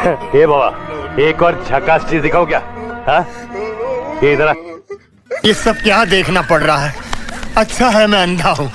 ये बाबा एक और झकास चीज दिखाओ क्या? हाँ ये इधर ये सब क्या देखना पड़ रहा है? अच्छा है मैं अंधा हूँ।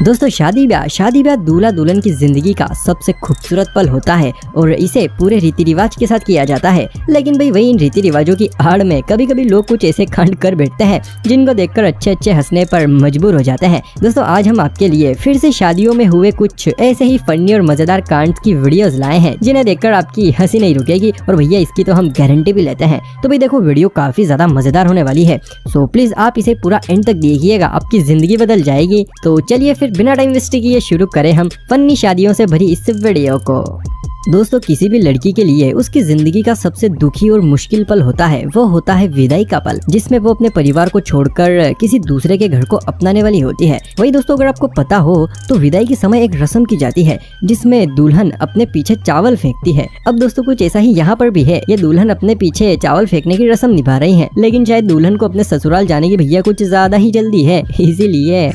दोस्तों शादी ब्याह दूल्हा दुल्हन की जिंदगी का सबसे खूबसूरत पल होता है और इसे पूरे रीति रिवाज के साथ किया जाता है। लेकिन भाई वही इन रीति रिवाजों की आड़ में कभी कभी लोग कुछ ऐसे कांड कर बैठते हैं जिनको देखकर अच्छे हंसने पर मजबूर हो जाते हैं। दोस्तों आज हम आपके लिए फिर से शादियों में हुए कुछ ऐसे ही फनी और मजेदार कांड की वीडियोस लाए हैं जिन्हें देखकर आपकी हंसी नहीं रुकेगी और भैया इसकी तो हम गारंटी भी लेते हैं। तो भाई देखो वीडियो काफी ज्यादा मजेदार होने वाली है, सो प्लीज आप इसे पूरा एंड तक देखिएगा, आपकी जिंदगी बदल जाएगी। तो चलिए फिर बिना टाइम वेस्ट किए शुरू करें हम फनी शादियों से भरी इस वीडियो को। दोस्तों किसी भी लड़की के लिए उसकी जिंदगी का सबसे दुखी और मुश्किल पल होता है, वो होता है विदाई का पल, जिसमें वो अपने परिवार को छोड़कर किसी दूसरे के घर को अपनाने वाली होती है। वही दोस्तों अगर आपको पता हो तो विदाई के समय एक रस्म की जाती है जिसमें दुल्हन अपने पीछे चावल फेंकती है। अब दोस्तों कुछ ऐसा ही यहाँ पर भी है, ये दुल्हन अपने पीछे चावल फेंकने की रस्म निभा रही है, लेकिन शायद दुल्हन को अपने ससुराल जाने की भैया कुछ ज्यादा ही जल्दी है, इसीलिए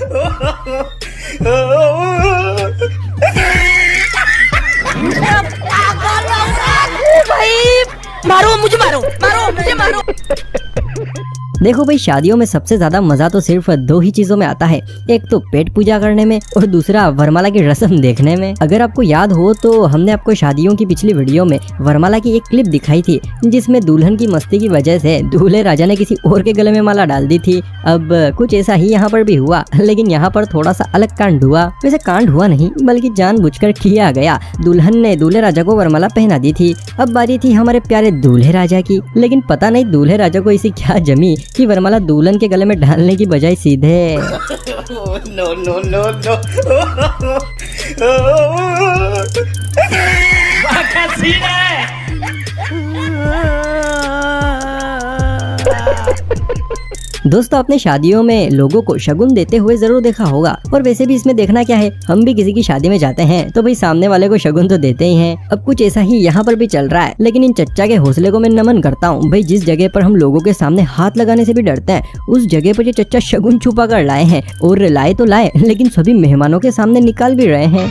भाई मारो मुझे मारो। देखो भाई शादियों में सबसे ज्यादा मजा तो सिर्फ दो ही चीजों में आता है, एक तो पेट पूजा करने में और दूसरा वरमाला की रस्म देखने में। अगर आपको याद हो तो हमने आपको शादियों की पिछली वीडियो में वरमाला की एक क्लिप दिखाई थी जिसमें दुल्हन की मस्ती की वजह से दूल्हे राजा ने किसी और के गले में माला डाल दी थी। अब कुछ ऐसा ही यहाँ पर भी हुआ, लेकिन यहाँ पर थोड़ा सा अलग कांड हुआ। वैसे कांड हुआ नहीं बल्कि जानबूझकर किया गया। दुल्हन ने दूल्हे राजा को वरमाला पहना दी थी। अब बारी थी हमारे प्यारे दूल्हे राजा की, लेकिन पता नहीं दूल्हे राजा को इसी क्या जमी कि वरमाला दुल्हन के गले में डालने की बजाय सीधे दोस्तों अपने शादियों में लोगों को शगुन देते हुए जरूर देखा होगा, और वैसे भी इसमें देखना क्या है, हम भी किसी की शादी में जाते हैं तो भाई सामने वाले को शगुन तो देते ही हैं। अब कुछ ऐसा ही यहाँ पर भी चल रहा है, लेकिन इन चच्चा के हौसले को मैं नमन करता हूँ। भाई जिस जगह पर हम लोगों के सामने हाथ लगाने से भी डरते हैं उस जगह पर ये चच्चा शगुन छुपा कर लाए हैं, और लाए तो लाए लेकिन सभी मेहमानों के सामने निकाल भी रहे हैं।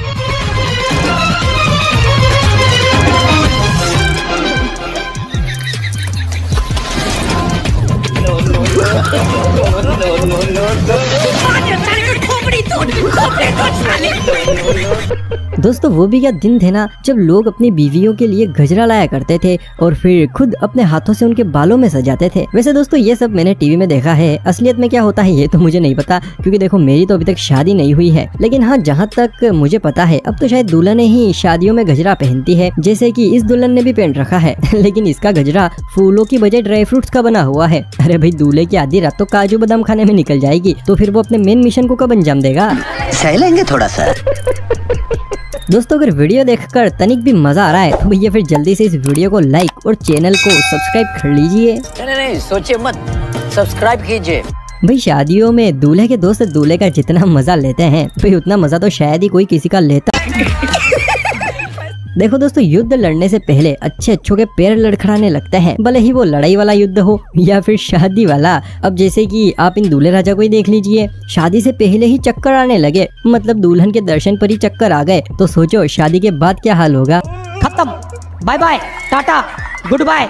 दोस्तों वो भी क्या दिन थे ना जब लोग अपनी बीवियों के लिए गजरा लाया करते थे और फिर खुद अपने हाथों से उनके बालों में सजाते थे। वैसे दोस्तों ये सब मैंने टीवी में देखा है, असलियत में क्या होता है ये तो मुझे नहीं पता, क्योंकि देखो मेरी तो अभी तक शादी नहीं हुई है। लेकिन हाँ जहाँ तक मुझे पता है अब तो शायद दुल्हन ही शादियों में गजरा पहनती है, जैसे कि इस दुल्हन ने भी पहन रखा है, लेकिन इसका गजरा फूलों की बजाय ड्राई फ्रूट्स का बना हुआ है। अरे भाई दूल्हे की आधी रात तो काजू बादाम खाने में निकल जाएगी, तो फिर वो अपने मेन मिशन को कब अंजाम देगा? सह लेंगे थोड़ा सा। दोस्तों अगर वीडियो देखकर तनिक भी मजा आ रहा है तो भैया फिर जल्दी से इस वीडियो को लाइक और चैनल को सब्सक्राइब कर लीजिए। नहीं सोचिए मत, सब्सक्राइब कीजिए। भाई शादियों में दूल्हे के दोस्त दूल्हे का जितना मजा लेते हैं भाई उतना मजा तो शायद ही कोई किसी का लेता। देखो दोस्तों युद्ध लड़ने से पहले अच्छों के पैर लड़खड़ाने लगते हैं, भले ही वो लड़ाई वाला युद्ध हो या फिर शादी वाला। अब जैसे कि आप इन दूल्हे राजा को ही देख लीजिए, शादी से पहले ही चक्कर आने लगे, मतलब दुल्हन के दर्शन पर ही चक्कर आ गए, तो सोचो शादी के बाद क्या हाल होगा। खत्म, bye bye, tata, good bye.